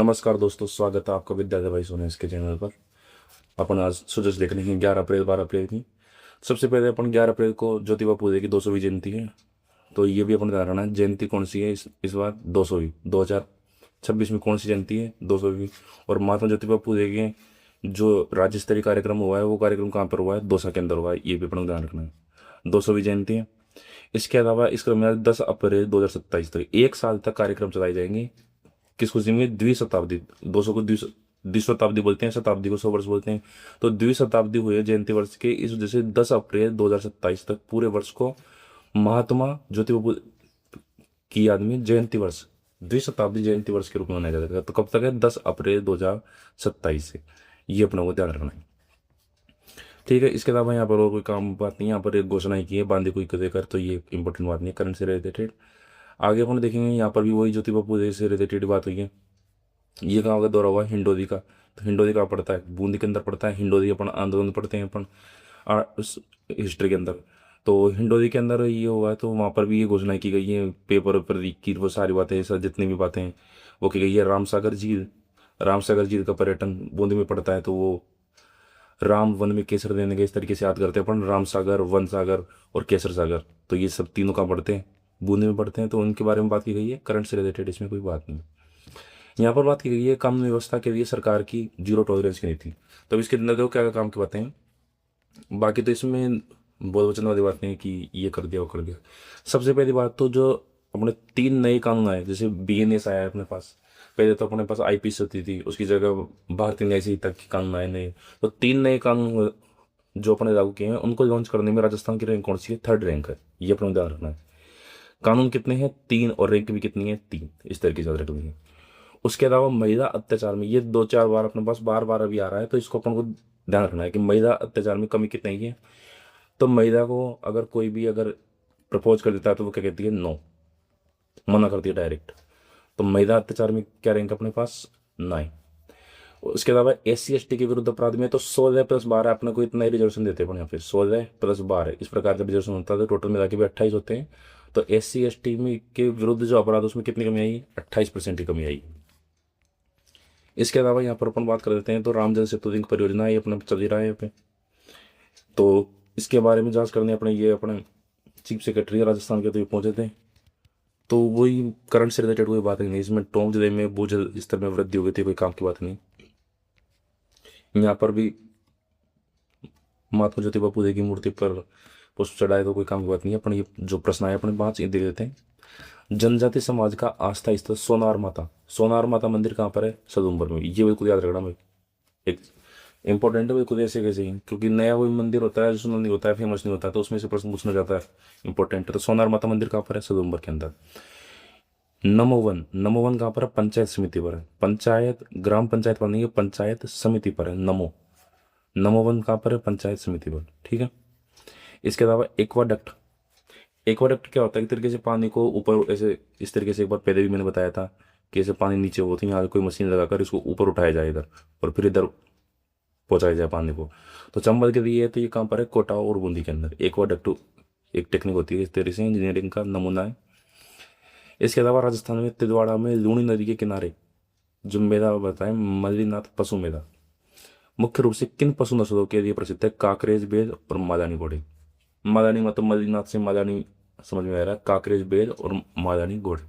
नमस्कार दोस्तों, स्वागत है आपका विद्यार्थी भाई सोने इसके चैनल पर। अपन आज सुजस देख लेंगे 11 अप्रैल 12 अप्रैल की। सबसे पहले अपन 11 अप्रैल को ज्योतिबा फूले की 200वीं जयंती है। तो ये भी अपन ध्यान रखना है जयंती कौन सी है इस बार 200वीं 2026 में कौन सी जयंती है 200वीं। और महात्मा ज्योतिबा फूले के जो राज्य स्तरीय कार्यक्रम हुआ है वो कार्यक्रम कहाँ पर हुआ है, दौसा के अंदर हुआ है। ये भी अपन को ध्यान रखना है, 200वीं जयंती है। इसके अलावा इस क्रम में 10 अप्रैल 2027 तक 1 साल तक कार्यक्रम चलाए जाएंगे। किस खुशी में, द्विशताब्दी। 200 को द्विशताब्दी बोलते हैं, शताब्दी को 100 वर्ष बोलते हैं। तो द्विशताब्दी हुई है जयंती वर्ष के, इस वजह से 10 अप्रैल 2027 तक पूरे वर्ष को महात्मा ज्योतिबा फुले की याद में जयंती वर्ष, द्विशताब्दी जयंती वर्ष के रूप में मनाया जाता है। तो कब तक है, 10 अप्रैल 2027 से। ये अपना को ध्यान रखना है, ठीक है। इसके अलावा यहाँ पर और कोई काम बात नहीं है। यहाँ पर एक घोषणा ही की है, बांधे कोई कदे कर, तो ये इंपॉर्टेंट बात नहीं है, करंट से रिलेटेड। आगे अपन देखेंगे, यहाँ पर भी वही ज्योतिबा फुले से रिलेटेड बात हुई है। ये कहाँ का दौरा हुआ है, हिंडोदी का। तो हिंडोदी कहाँ पड़ता है, बूंदी के अंदर पड़ता है। हिंडोदी अपन आंदोलन पढ़ते हैं अपन हिस्ट्री के अंदर। तो हिंडोदी के अंदर ये हुआ है, तो वहाँ पर भी ये घोषणा की गई है, पेपर पर की वो सारी बातें, सब जितनी भी बातें हैं वो की गई है। रामसागर झील का पर्यटन बूंदी में पड़ता है, तो वो राम वन में केसर देने के इस तरीके से याद करते हैं अपन, राम सागर, वन सागर और केसर सागर। तो ये सब तीनों कहाँ पढ़ते हैं, बूंदी में पढ़ते हैं। तो उनके बारे में बात की गई है, करंट से रिलेटेड, इसमें कोई बात नहीं। यहाँ पर बात की गई है कानून व्यवस्था के लिए सरकार की जीरो टॉलरेंस की नीति। तो इसके अंदर देखो क्या क्या काम की बातें हैं। बाकी तो इसमें बहुत वचन वाली बात नहीं है कि ये कर दिया वो कर दिया। सबसे पहली बात तो जो अपने 3 नए कानून आए, जैसे बीएनएस आया है अपने पास। पहले तो अपने पास आईपीसी होती थी, उसकी जगह भारतीय न्याय संहिता के कानून आए नए। तो 3 नए कानून जो अपने लागू किए हैं, उनको लॉन्च करने में राजस्थान की रैंक कौन सी है, 3rd रैंक है। ये अपने ध्यान रखना है। कानून कितने हैं, 3, और रैंक भी कितनी है, 3। इस तरीके से याद रखनी है। उसके अलावा महिला अत्याचार में, ये 2-4 बार अपने पास बार बार अभी आ रहा है, तो इसको अपन को ध्यान रखना है कि महिला अत्याचार में कमी कितनी है। तो महिला को अगर कोई भी अगर प्रपोज कर देता है तो वो क्या कहती है, नो, मना करती है डायरेक्ट। तो महिला अत्याचार में क्या रैंक अपने पास, 9। उसके अलावा SC ST के विरुद्ध अपराध में तो 16+12 अपने को इतना ही रिजर्वेशन देते हैं यहाँ पे, 16+12 इस प्रकार का रिजर्वेशन होता है। तो टोटल मिला के भी 28 होते हैं। तो SC ST में के विरुद्ध जो अपराध उसमें कितनी कमी आई, 28% की कमी आई। इसके अलावा यहाँ पर अपन बात कर देते हैं, तो राम जन सेतु लिंक परियोजना ये अपना चल ही रहा है यहाँ पे। तो इसके बारे में जांच करने अपने ये अपने चीफ सेक्रेटरी राजस्थान के तो ये पहुंचे थे। तो वही करंट से रिलेटेड कोई बात नहीं, इसमें टोंक जिले में भूजल स्तर में वृद्धि हो गई थी, कोई काम की बात नहीं। यहाँ पर भी महात्मा ज्योतिबा फुले की मूर्ति पर पुष्प चढ़ाए, तो कोई काम की बात नहीं है। अपन ये जो प्रश्न आए अपने 5 दे देते हैं। जनजाति समाज का आस्था स्थल सोनार माता मंदिर कहाँ पर है, सदुम्बर में। ये बिल्कुल याद रखना भाई, एक इंपॉर्टेंट है बिल्कुल, ऐसे कैसे ही, क्योंकि नया कोई मंदिर होता है जो सुंदर नहीं होता है, फेमस नहीं होता है, तो उसमें से प्रश्न पूछना जाता है, इंपॉर्टेंट है। तो सोनार माता मंदिर कहाँ पर है, सदुम्बर के अंदर। नमोवन कहाँ पर है, पंचायत समिति पर है। पंचायत ग्राम पंचायत पर नहीं है, पंचायत समिति पर है। नमोवन कहाँ पर है, पंचायत समिति पर, ठीक है। इसके अलावा एक्वाडक्ट क्या होता है, एक तरीके से पानी को ऊपर ऐसे, इस तरीके से एक बार पहले भी मैंने बताया था कि ऐसे पानी नीचे होती है, यहाँ कोई मशीन लगाकर इसको ऊपर उठाया जाए इधर, और फिर इधर पहुंचाया जाए पानी को। तो चंबल के लिए तो ये कहाँ पर है, कोटा और बूंदी के अंदर। एक्वाडक्ट एक टेक्निक होती है, इस तरह से इंजीनियरिंग का नमूना है। इसके अलावा राजस्थान में तिलवाड़ा में लूणी नदी के किनारे जो मेला बताएं, मल्लीनाथ पशु मेला, मुख्य रूप से किन पशु नस्लों के लिए प्रसिद्ध है, काकरेज, बेल और मालानी घोड़े। मालानी मतलब मल्लीनाथ से मालानी समझ में आ रहा है, काकरेज बेल और मालानी घोड़े।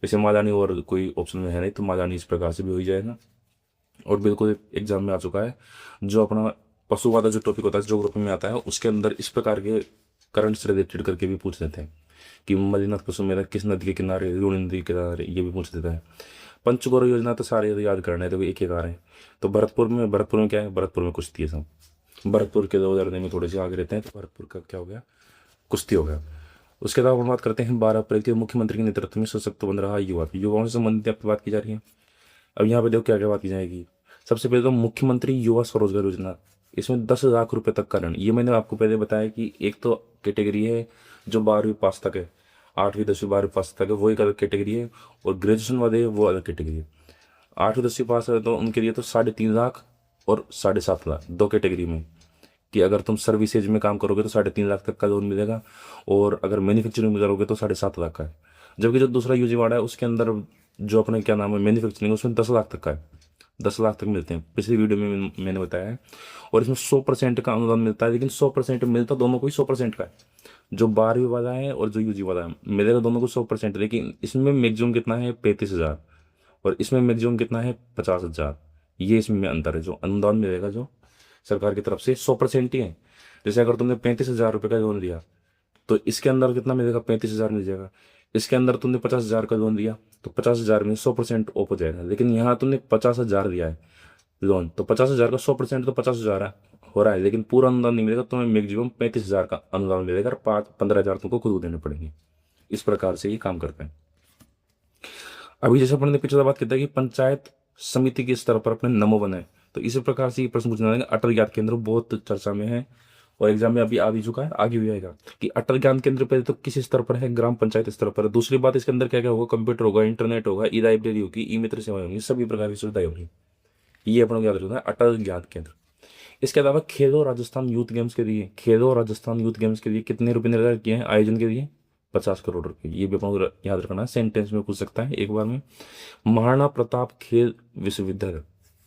वैसे मालानी और कोई ऑप्शन में है नहीं, तो मालानी इस प्रकार से भी हो ही जाएगा। और बिल्कुल एग्जाम में आ चुका है, जो अपना पशु वाला जो टॉपिक होता है ज्योग्राफी में आता है, उसके अंदर इस प्रकार के करंट से रिलेटेड करके भी पूछ देते हैं कि मल्लीनाथ पशु मेला किस नदी के किनारे, लूणी नदी के किनारे, ये भी पूछ देता है। पंचगौर योजना तो सारे याद करना है, तो एक एक आ रहे हैं। तो भरतपुर में क्या है, भरतपुर में कुश्ती है सब। भरतपुर के 2000 में थोड़े से आगे रहते हैं, तो भरतपुर का क्या हो गया, कुश्ती हो गया। उसके बाद हम बात करते हैं 12 अप्रैल के मुख्यमंत्री के नेतृत्व में सशक्त बन रहा युवाओं से संबंधित बात की जा रही है। अब यहाँ पे देखो क्या क्या बात की जाएगी। सबसे पहले तो मुख्यमंत्री युवा स्वरोजगार योजना, इसमें 10,00,000 रुपये तक का ऋण। ये मैंने आपको पहले बताया कि एक तो कैटेगरी है जो 12वीं पास तक है, 8वीं 10वीं 12वीं पास तक है, वो एक अलग कैटेगरी है, और ग्रेजुएशन वाले वो अलग कैटेगरी है। 8वीं 10वीं पास है तो उनके लिए तो 3.5 लाख और 7.5 लाख, 2 कैटेगरी में, कि अगर तुम सर्विसेज में काम करोगे तो 3.5 लाख तक का लोन मिलेगा, और अगर मैन्युफैक्चरिंग में करोगे तो 7.5 लाख का है। जबकि जो दूसरा यूजी वार्ड है उसके अंदर जो अपने क्या नाम है मैन्युफैक्चरिंग है उसमें 10 लाख तक का है, 10 लाख तक मिलते हैं, पिछली वीडियो में मैंने बताया है। और इसमें 100% का अनुदान मिलता है, लेकिन 100% मिलता दोनों को ही 100% का है। जो 12वीं वाला है और जो यूजी वाला है मिलेगा दोनों को 100%, लेकिन इसमें मैक्सिमम कितना है 35,000, और इसमें मैक्सिमम कितना है 50,000। ये इसमें अंतर है। जो अनुदान मिलेगा जो सरकार की तरफ से 100% ही है। जैसे अगर तुमने 35,000 रुपये का लोन लिया तो इसके अंदर कितना मिलेगा 35,000 मिल जाएगा। इसके अंदर तुमने 50,000 का लोन लिया तो 50,000 में 100% ऑफ हो जाएगा। लेकिन यहाँ तुमने 50,000 दिया है लोन, तो 50,000 का 100% तो 50,000 हो रहा है, लेकिन पूरा अनुदान नहीं मिलेगा। तुम्हें मैक्सिमम 35,000 का अनुदान मिलेगा और 15,000 तुमको खुद देने पड़ेंगे। इस प्रकार से ये काम करता है। अभी जैसे अपन ने पिछला बात की था कि पंचायत समिति के स्तर पर अपने नमो बनाए, तो इसी प्रकार से ये प्रश्न पूछना है। अटल ज्ञान केंद्र बहुत चर्चा में है और एग्जाम में अभी आ भी चुका है, आगे भी आएगा कि अटल ज्ञान केंद्र पहले तो किस स्तर पर है, ग्राम पंचायत स्तर पर है। दूसरी बात, इसके अंदर क्या क्या होगा, कंप्यूटर होगा, इंटरनेट होगा, ई लाइब्रेरी होगी, ई मित्र सेवाएं होंगी, सभी प्रकार की सुविधाएं होंगी। ये अपने को याद रखना है, अटल ज्ञान केंद्र। इसके अलावा खेलो राजस्थान यूथ गेम्स के लिए, खेलो राजस्थान यूथ गेम्स के लिए कितने रुपए निर्धारित किए हैं आयोजन के लिए, 50 करोड़ रुपए। ये भी अपन को याद रखना है, सेंटेंस में पूछ सकता है एक बार में। महाराणा प्रताप खेल विश्वविद्यालय,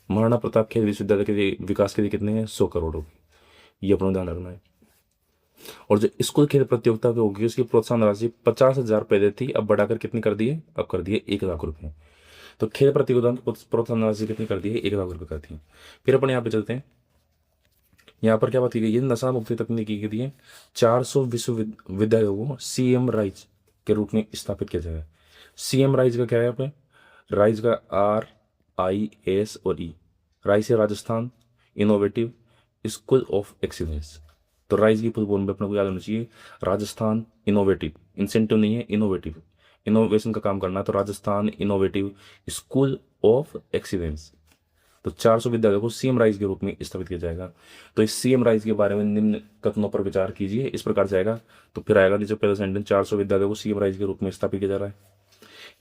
महाराणा प्रताप खेल विश्वविद्यालय के लिए विकास के लिए कितने हैं 100 करोड़ रुपए। ये अपना ध्यान रखना है। और जो स्कूल खेल प्रतियोगिता की होगी उसकी प्रोत्साहन राशि 50,000 पहले थी, अब बढ़ाकर कितनी कर दी है, अब कर दिए 1 लाख रुपए। तो खेल प्रतियोगिता की प्रोत्साहन राशि कितनी कर दी है, 1 लाख रुपए कर दी है। फिर अपन यहाँ पे चलते हैं। यहाँ पर क्या बात की गई है, नशा मुक्ति तकनीकी के लिए 400 विश्वविद्यालयों को सीएम राइज के रूप में स्थापित किया जाएगा। सीएम राइज का क्या है यहाँ पे, राइज का RIS और ई, राइज है Rajasthan innovative school of excellence. तो राइज की फुल फॉर्म में अपने को याद होना चाहिए, राजस्थान इनोवेटिव, इंसेंटिव नहीं है, इनोवेटिव, इनोवेशन का काम करना है, तो Rajasthan innovative school of excellence. तो 400 विद्यालयों को सीएम राइज के रूप में स्थापित किया जाएगा। तो इस सीएम राइज के बारे में निम्न कथनों पर विचार कीजिए, इस प्रकार से आएगा। तो फिर आएगा नीचे पहला सेंटेंस, 400 विद्यालयों को सीएम राइज के रूप में स्थापित किया जा रहा है।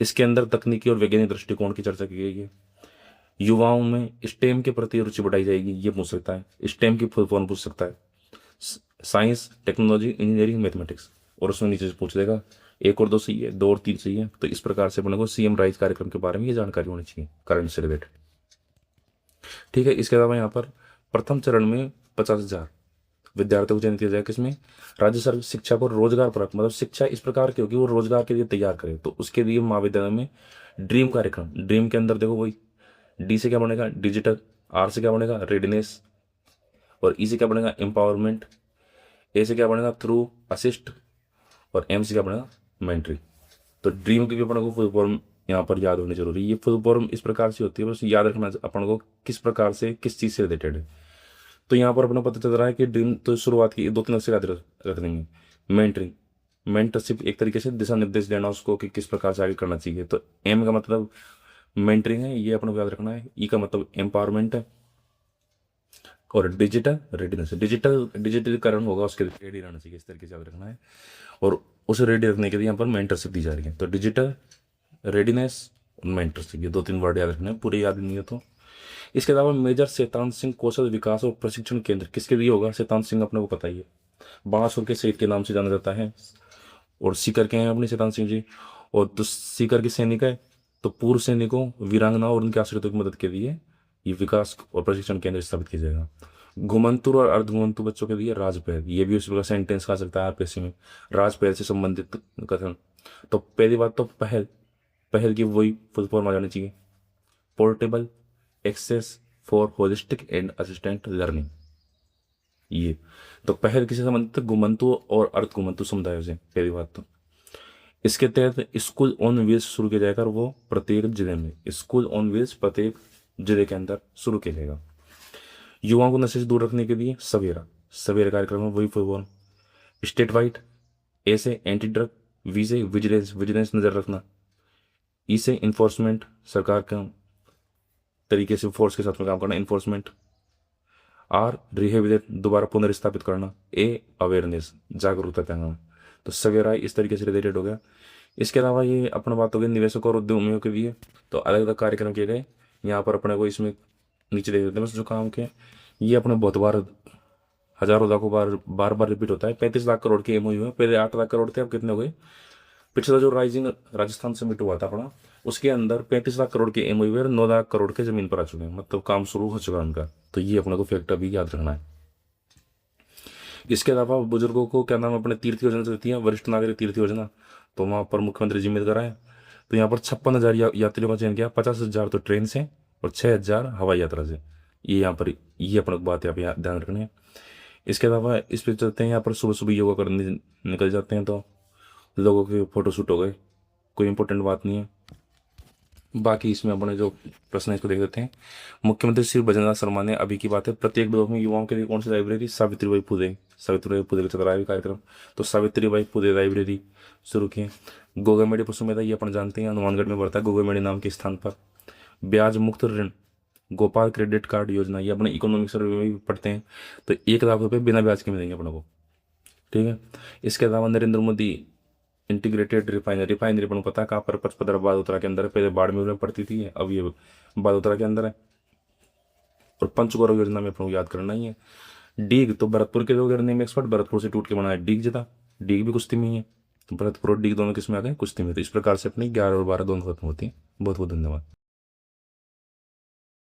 इसके अंदर तकनीकी और वैज्ञानिक दृष्टिकोण की चर्चा की गई है। युवाओं में स्टेम के प्रति रुचि बढ़ाई जाएगी, ये पूछ सकता है। स्टेम की फुल फॉर्म पूछ सकता है, साइंस टेक्नोलॉजी इंजीनियरिंग मैथमेटिक्स, और उसमें नीचे से पूछ लेगा 1 और 2 सही है, 2 और 3 सही है। तो इस प्रकार से अपने को सीएम राइज कार्यक्रम के बारे में ये जानकारी होनी चाहिए करंट से रिलेटेड। ठीक है। इसके अलावा यहाँ पर प्रथम चरण में 50,000 विद्यार्थियों को चयनित किया जाएगा, किसमें, राज्य सरकार शिक्षा को रोजगार परक, मतलब शिक्षा इस प्रकार की होगी वो रोजगार के लिए तैयार करे। तो उसके लिए महाविद्यालय में ड्रीम कार्यक्रम, ड्रीम के अंदर देखो वही, डी से क्या बनेगा डिजिटल, आर से क्या बनेगा रेडिनेस, और ई से क्या बनेगा एम्पावरमेंट, ए से क्या बनेगा थ्रू असिस्ट, और एम से क्या बनेगा मेंटरी। तो ड्रीम की भी अपन को फुल फॉर्म यहाँ पर याद होनी जरूरी है। ये फुल फॉर्म इस प्रकार से होती है, बस याद रखना अपन को किस प्रकार से किस चीज़ से रिलेटेड है। तो यहाँ पर अपना पता चल रहा है कि ड्रीम तो शुरुआत की 2-3 अक्षर याद रख देंगे। मेंटरिंग, मेंटरशिप एक तरीके से दिशा निर्देश देना उसको कि किस प्रकार से आगे करना चाहिए। तो एम का मतलब मेंटरिंग है, ये अपने को याद रखना है। ई का मतलब एम्पावरमेंट है, और डिजिटल रेडीनेस, डिजिटलीकरण होगा उसके लिए रेडी रहना चाहिए, इस तरीके से याद रखना है। और उसे रेडी रखने के लिए यहाँ पर मेंटरशिप दी जा रही है। तो डिजिटल रेडीनेस मेंटरशिप, ये 2-3 वर्ड याद रखने हैं, पूरे याद नहीं है तो। इसके अलावा मेजर शैतान सिंह कौशल विकास और प्रशिक्षण केंद्र किसके लिए होगा, शैतान सिंह अपने को पता ही है, बांसुर के शहीद के नाम से जाना जाता है। और सीकर के हैं अपने शैतान सिंह जी, और तो सीकर के सैनिक है, तो पूर्व सैनिकों वीरांगनाओं और उनके आश्रितों की मदद के लिए ये विकास और प्रशिक्षण केंद्र स्थापित किया जाएगा। घुमंतुर और अर्धघुमंतु बच्चों के लिए राजपहल, ये भी उसी प्रकार सेंटेंस खा सकता है आरपीएससी में, राजपहल से संबंधित कथन। तो पहली बात तो पहल, पहल की वही फुल फॉर्म आ जानी चाहिए, portable access for holistic and assistant learning. ये तो पहल किसे संबंधित, घुमंतु और अर्ध घुमंतु समुदायों से, पहली बात तो। इसके तहत स्कूल ऑन व्हील्स शुरू किया जाएगा, और वो प्रत्येक जिले में, स्कूल ऑन व्हील्स प्रत्येक जिले के अंदर शुरू किया जाएगा। युवाओं को नशे से दूर रखने के लिए सवेरा, सवेरा कार्यक्रम है वही फुल फॉर्म। स्टेट वाइड, ए से एंटी ड्रग, वी से विजिलेंस, विजिलेंस नजर रखना, ई से इन्फोर्समेंट, सरकार का तरीके से फोर्स के साथ में काम करना, इन्फोर्समेंट। आर रिहेबिलिट, दोबारा पुनर्स्थापित करना। ए अवेयरनेस, जागरूकता फैलाना। तो सवेरा इस तरीके से रिलेटेड हो गया। इसके अलावा ये अपना बात हो गई निवेशकों और उद्यमियों के लिए, तो अलग अलग कार्यक्रम किए गए। यहाँ पर अपने को इसमें नीचे देख देते हैं बस जो काम के, ये अपने बहुत बार हजारों लाखों बार बार बार रिपीट होता है। 35 लाख करोड़ के एमओयू है, पहले 8 लाख करोड़ थे, अब कितने हो गए पिछला जो राइजिंग राजस्थान समिट हुआ था अपना, उसके अंदर 35 लाख करोड़ के एमओयू और 9 लाख करोड़ के जमीन पर आ चुके हैं, मतलब काम शुरू हो चुका है उनका। तो ये अपने को फैक्ट अभी याद रखना है। इसके अलावा बुजुर्गों को क्या नाम अपने तीर्थ योजना जो होती है, वरिष्ठ नागरिक तीर्थ योजना, तो वहाँ पर मुख्यमंत्री जिम्मेदार कराए। तो यहाँ पर 56,000 यात्रियों का चयन किया, 50,000 तो ट्रेन से और 6,000 हवाई यात्रा से। ये यहाँ पर ये अपने को बात यहाँ पे ध्यान रखनी है। इसके अलावा इस पे चलते हैं, यहाँ पर सुबह सुबह योगा करने निकल जाते हैं तो लोगों के फोटो शूट हो गए, कोई इंपॉर्टेंट बात नहीं है। बाकी इसमें अपने जो प्रश्न है इसको देख लेते हैं। मुख्यमंत्री श्री भजनलाल शर्मा ने, अभी की बात है, प्रत्येक ब्लॉक में युवाओं के लिए कौन सी लाइब्रेरी, सावित्रीबाई फुले का चल रहा है कार्यक्रम, तो सावित्रीबाई फुले लाइब्रेरी शुरू की है। गोगामेडी पशु मेला, ये अपन जानते हैं हनुमानगढ़ में पड़ता है, गोगामेडी नाम के स्थान पर। ब्याज मुक्त ऋण गोपाल क्रेडिट कार्ड योजना, ये अपने इकोनॉमिक सर्वे में भी पढ़ते हैं, तो 1 लाख रुपए बिना ब्याज के मिलेंगे अपने को, ठीक है। इसके अलावा नरेंद्र मोदी इंटीग्रेटेड रिफाइनरी अपन को पता है कहाँ पर, पचपदरा बालोतरा के अंदर है, पहले बाड़मेर में पड़ती थी, अब ये बालोतरा के अंदर है। और पंचगौरव योजना में अपन को याद करना ही है। डीग, तो भरतपुर के लोग नेम एक्सपर्ट, भरतपुर से टूट के बना है डीग जिता, डीग भी कुश्ती में ही है, तो भरतपुर और डीग दोनों किसमें आ गए, कुश्ती में। तो इस प्रकार से अपनी 11 और 12 दोनों खत्म होती है। बहुत बहुत धन्यवाद।